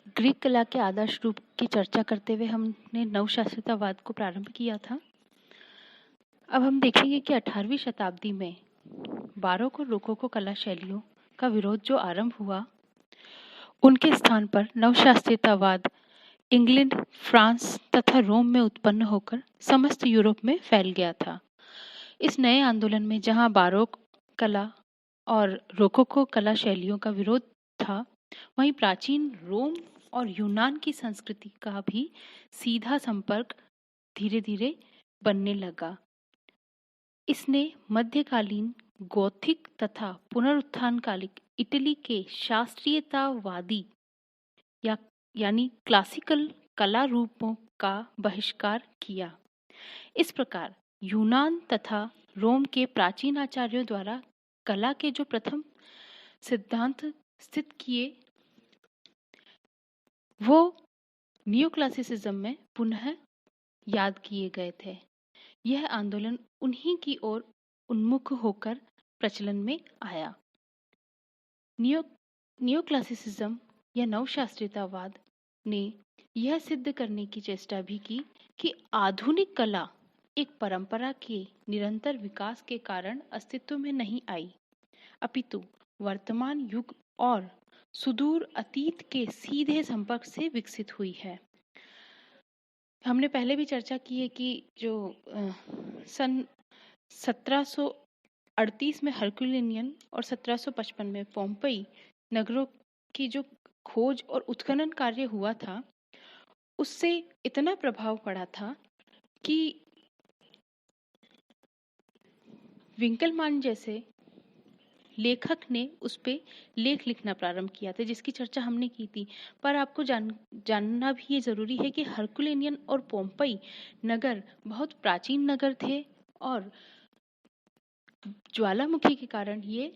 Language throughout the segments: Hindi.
ग्रीक कला के आदर्श रूप की चर्चा करते हुए हमने नवशास्त्रीयतावाद को प्रारंभ किया था। अब हम देखेंगे कि 18वीं शताब्दी में बारोक और रोकोको कला शैलियों का विरोध जो आरंभ हुआ, उनके स्थान पर नवशास्त्रीयतावाद इंग्लैंड, फ्रांस तथा रोम में उत्पन्न होकर समस्त यूरोप में फैल गया था। इस नए आंदोलन में जहां बारोक कला और रोकोको कला शैलियों का विरोध था, वहीं प्राचीन रोम और यूनान की संस्कृति का भी सीधा संपर्क धीरे धीरे बनने लगा। इसने मध्यकालीन गौथिक तथा पुनरुत्थानकालिक इटली के शास्त्रीयतावादी यानी क्लासिकल कला रूपों का बहिष्कार किया। इस प्रकार यूनान तथा रोम के प्राचीन आचार्यों द्वारा कला के जो प्रथम सिद्धांत स्थित किए, वो नियोक्लासिसिज्म में पुनः याद किए गए थे। यह आंदोलन उन्हीं की ओर उन्मुख होकर प्रचलन में आया। नियोक्लासिसिज्म या नवशास्त्रीयतावाद ने यह सिद्ध करने की चेष्टा भी की कि आधुनिक कला एक परंपरा के निरंतर विकास के कारण अस्तित्व में नहीं आई, अपितु वर्तमान युग और सुदूर अतीत के सीधे संपर्क से विकसित हुई है। हमने पहले भी चर्चा की है कि जो सन 1738 में हरकुलिनियन और 1755 में पोम्पई नगरों की जो खोज और उत्खनन कार्य हुआ था, उससे इतना प्रभाव पड़ा था कि विंकलमान जैसे लेखक ने उस पे लेख लिखना प्रारंभ किया था, जिसकी चर्चा हमने की थी। पर आपको जानना भी ये जरूरी है कि हरकुलिनियन और पोम्पई नगर बहुत प्राचीन नगर थे और ज्वालामुखी के कारण ये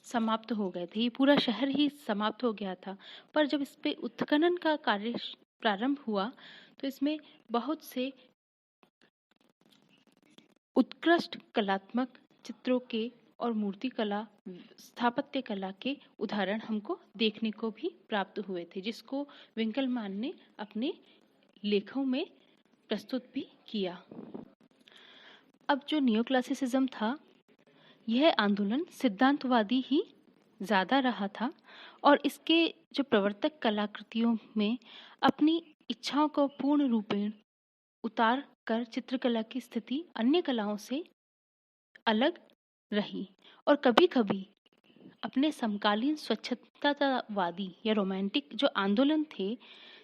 समाप्त हो गए थे। ये पूरा शहर ही समाप्त हो गया था। पर जब इस पे उत्खनन का कार्य प्रारंभ हुआ तो इसमें बहुत से उत्कृष्ट कलात्मक चित्रों के और मूर्ति कला, स्थापत्य कला के उदाहरण हमको देखने को भी प्राप्त हुए थे, जिसको विंकलमान ने अपने लेखों में प्रस्तुत भी किया। अब जो नियोक्लासिसिज्म था, यह आंदोलन सिद्धांतवादी ही ज्यादा रहा था और इसके जो प्रवर्तक कलाकृतियों में अपनी इच्छाओं को पूर्ण रूपेण उतार कर चित्रकला की स्थिति अन्य कलाओं से अलग रही और कभी-कभी अपने समकालीन स्वच्छतावादी या रोमांटिक जो आंदोलन थे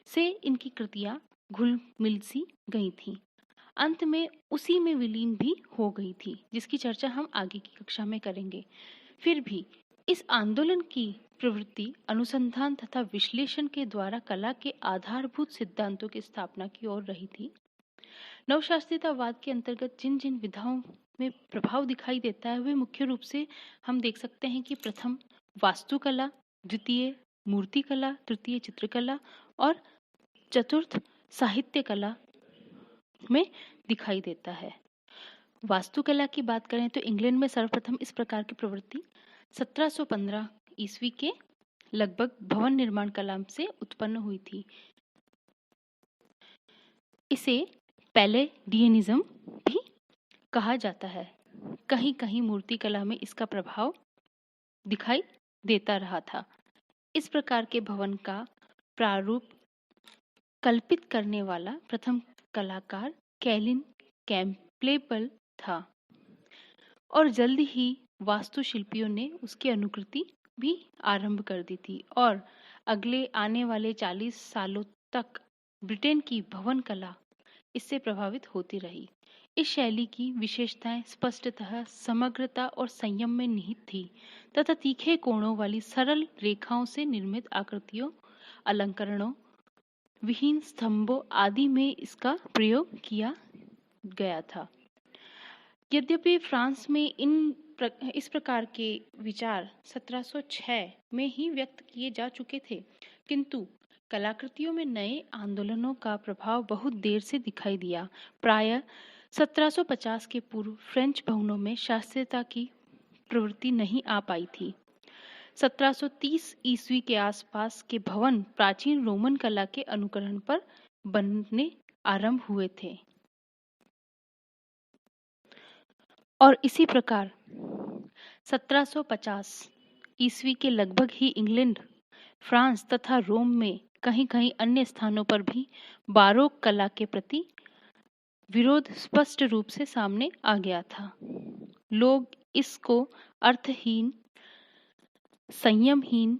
से इनकी कृतियां घुल मिल सी गई थी। अंत में उसी में विलीन भी हो गई थी, जिसकी चर्चा हम आगे की कक्षा में करेंगे। फिर भी इस आंदोलन की प्रवृत्ति अनुसंधान तथा विश्लेषण के द्वारा कला के आधारभूत सिद्धांतों की स्थापना की ओर रही थी। नवशास्त्रीयतावाद के अंतर्गत जिन जिन विधाओं में प्रभाव दिखाई देता है, वे मुख्य रूप से हम देख सकते हैं कि प्रथम वास्तुकला, द्वितीय मूर्तिकला, तृतीय चित्रकला और चतुर्थ साहित्य कला में दिखाई देता है। वास्तुकला की बात करें तो इंग्लैंड में सर्वप्रथम इस प्रकार की प्रवृत्ति 1715 ईस्वी के लगभग भवन निर्माण कला से उत्पन्न हुई थी। इसे पैलेडियनिज्म भी कहा जाता है। कहीं कहीं मूर्ति कला में इसका प्रभाव दिखाई देता रहा था। इस प्रकार के भवन का प्रारूप कल्पित करने वाला प्रथम कलाकार कैलिन कैम्पबेल था और जल्द ही वास्तुशिल्पियों ने उसकी अनुकृति भी आरंभ कर दी थी और अगले आने वाले 40 सालों तक ब्रिटेन की भवन कला इससे प्रभावित होती रही। इस शैली की विशेषताएं स्पष्टतः समग्रता और संयम में निहित थी तथा तीखे कोणों वाली सरल रेखाओं से निर्मित आकृतियों, अलंकरणों, विहीन स्तंभों आदि में इसका प्रयोग किया गया था। यद्यपि फ्रांस में इस प्रकार के विचार 1706 में ही व्यक्त किए जा चुके थे, किंतु कलाकृतियों में नए आंदोलनों का प्रभाव बहुत देर से दिखाई दिया। प्रायः 1750 के पूर्व फ्रेंच भवनों में शास्त्रीयता की प्रवृत्ति नहीं आ पाई थी। 1730 ईस्वी के आसपास के भवन प्राचीन रोमन कला के अनुकरण पर बनने आरंभ हुए थे और इसी प्रकार 1750 ईस्वी के लगभग ही इंग्लैंड, फ्रांस तथा रोम में कहीं-कहीं अन्य स्थानों पर भी बारोक कला के प्रति विरोध स्पष्ट रूप से सामने आ गया था। लोग इसको अर्थहीन, संयमहीन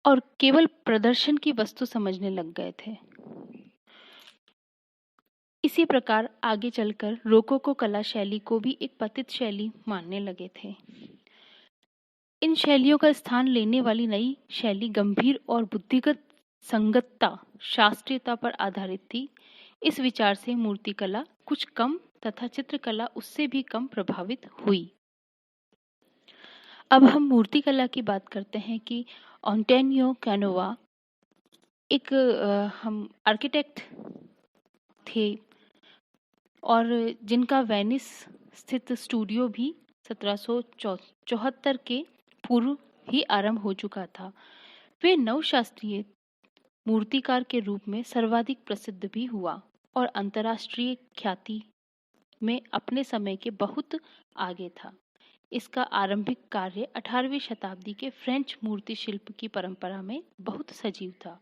और केवल प्रदर्शन की वस्तु समझने लग गए थे। इसी प्रकार आगे चलकर रोकोको कला शैली को भी एक पतित शैली मानने लगे थे। इन शैलियों का स्थान लेने वाली नई शैली गंभीर और बुद्धिगत संगतता, शास्त्रीयता पर आधारित थी। इस विचार से मूर्तिकला कुछ कम तथा चित्रकला उससे भी कम प्रभावित हुई। अब हम मूर्तिकला की बात करते हैं कि एंटोनियो कैनोवा एक हम आर्किटेक्ट थे और जिनका वेनिस स्थित स्टूडियो भी 1774 के पूर्व ही आरंभ हो चुका था। वे नवशास्त्रीय मूर्तिकार के रूप में सर्वाधिक प्रसिद्ध भी हुआ और अंतर्राष्ट्रीय ख्याति में अपने समय के बहुत आगे था। इसका आरंभिक कार्य 18वीं शताब्दी के फ्रेंच मूर्ति शिल्प की परंपरा में बहुत सजीव था,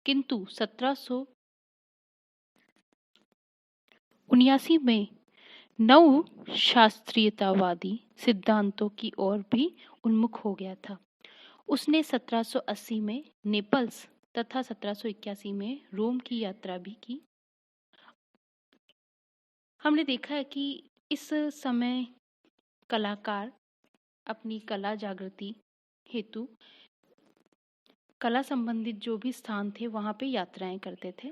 किंतु 1779 में नव शास्त्रीयतावादी सिद्धांतों की ओर भी उन्मुख हो गया था। उसने 1780 में नेपल्स तथा 1781 में रोम की यात्रा भी की। हमने देखा है कि इस समय कलाकार अपनी कला जागृति हेतु कला संबंधित जो भी स्थान थे वहाँ पे यात्राएं करते थे।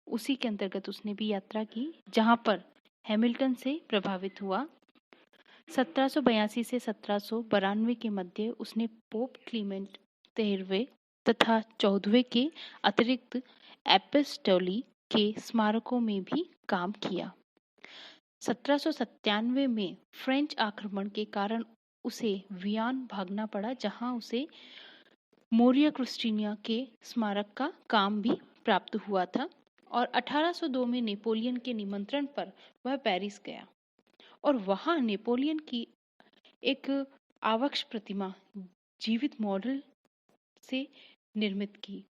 उसी के अंतर्गत उसने भी यात्रा की, जहाँ पर हैमिल्टन से प्रभावित हुआ। 1782 से 1792 के मध्य उसने पोप क्लीमेंट 13वें तथा 14वें के अतिरिक्त एपिस्टोली के स्मारकों में भी काम किया। 1797 में फ्रेंच आक्रमण के कारण उसे वियन भागना पड़ा, जहां उसे मोरिया क्रिस्टीना के स्मारक का काम भी प्राप्त हुआ था और 1802 में नेपोलियन के निमंत्रण पर वह पेरिस गया और वहां नेपोलियन की एक आवक्ष प्रतिमा जीवित मॉडल से निर्मित की।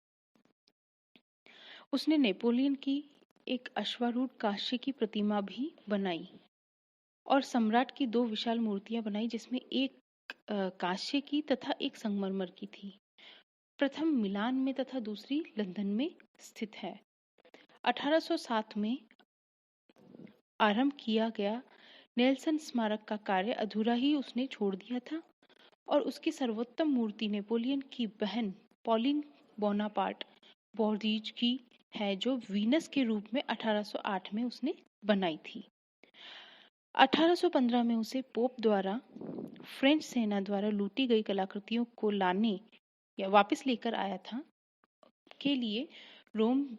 उसने नेपोलियन की एक अश्वारूढ़ कांस्य की प्रतिमा भी बनाई और सम्राट की 2 विशाल मूर्तियां बनाई, जिसमें एक कांस्य की तथा एक संगमरमर की थी। प्रथम मिलान में तथा दूसरी लंदन में स्थित है। 1807 में आरंभ किया गया नेल्सन स्मारक का कार्य अधूरा ही उसने छोड़ दिया था और उसकी सर्वोत्तम मूर्ति नेपोलियन की बहन पॉलिन बोनापार्ट बोर्जिज की है, जो वीनस के रूप में 1808 में उसने बनाई थी। 1815 में उसे पोप द्वारा फ्रेंच सेना द्वारा लूटी गई कलाकृतियों को लाने या वापस लेकर आया था के लिए रोम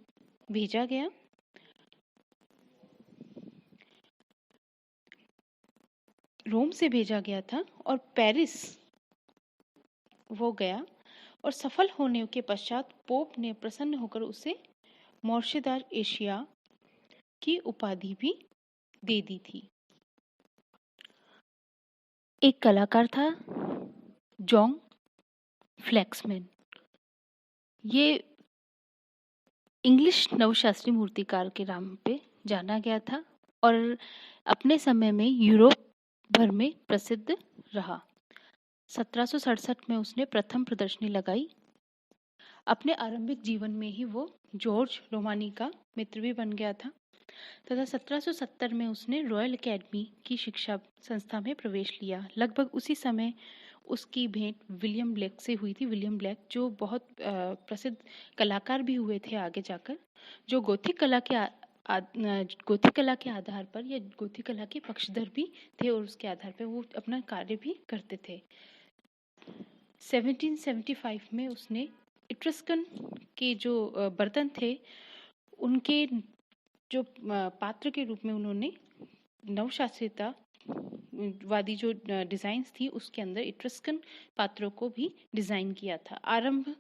भेजा गया। रोम से भेजा गया था और पेरिस वो गया और सफल होने के पश्चात पोप ने प्रसन्न होकर उसे मोर्शेदार एशिया की उपाधि भी दे दी थी। एक कलाकार था जॉन फ्लेक्समैन। ये इंग्लिश नवशास्त्रीय मूर्तिकार के नाम पे जाना गया था और अपने समय में यूरोप भर में प्रसिद्ध रहा। 1767 में उसने प्रथम प्रदर्शनी लगाई। अपने आरंभिक जीवन में ही वो जॉर्ज रोमानी का मित्र भी बन गया था तथा 1770 में उसने रॉयल एकेडमी की शिक्षा संस्था में प्रवेश लिया। लगभग उसी समय उसकी भेंट विलियम ब्लेक से हुई थी। विलियम ब्लेक जो बहुत प्रसिद्ध कलाकार भी हुए थे आगे जाकर, जो गोथिक कला के आधार पर या गोथिक कला के पक्षधर भी थे और उसके आधार पर वो अपना कार्य भी करते थे। 1775 में उसने इट्रस्कन के जो बर्तन थे उनके जो पात्र के रूप में उन्होंने नवशास्त्रीयता वादी जो डिज़ाइंस थी उसके अंदर इट्रस्कन पात्रों को भी डिज़ाइन किया था। आरंभ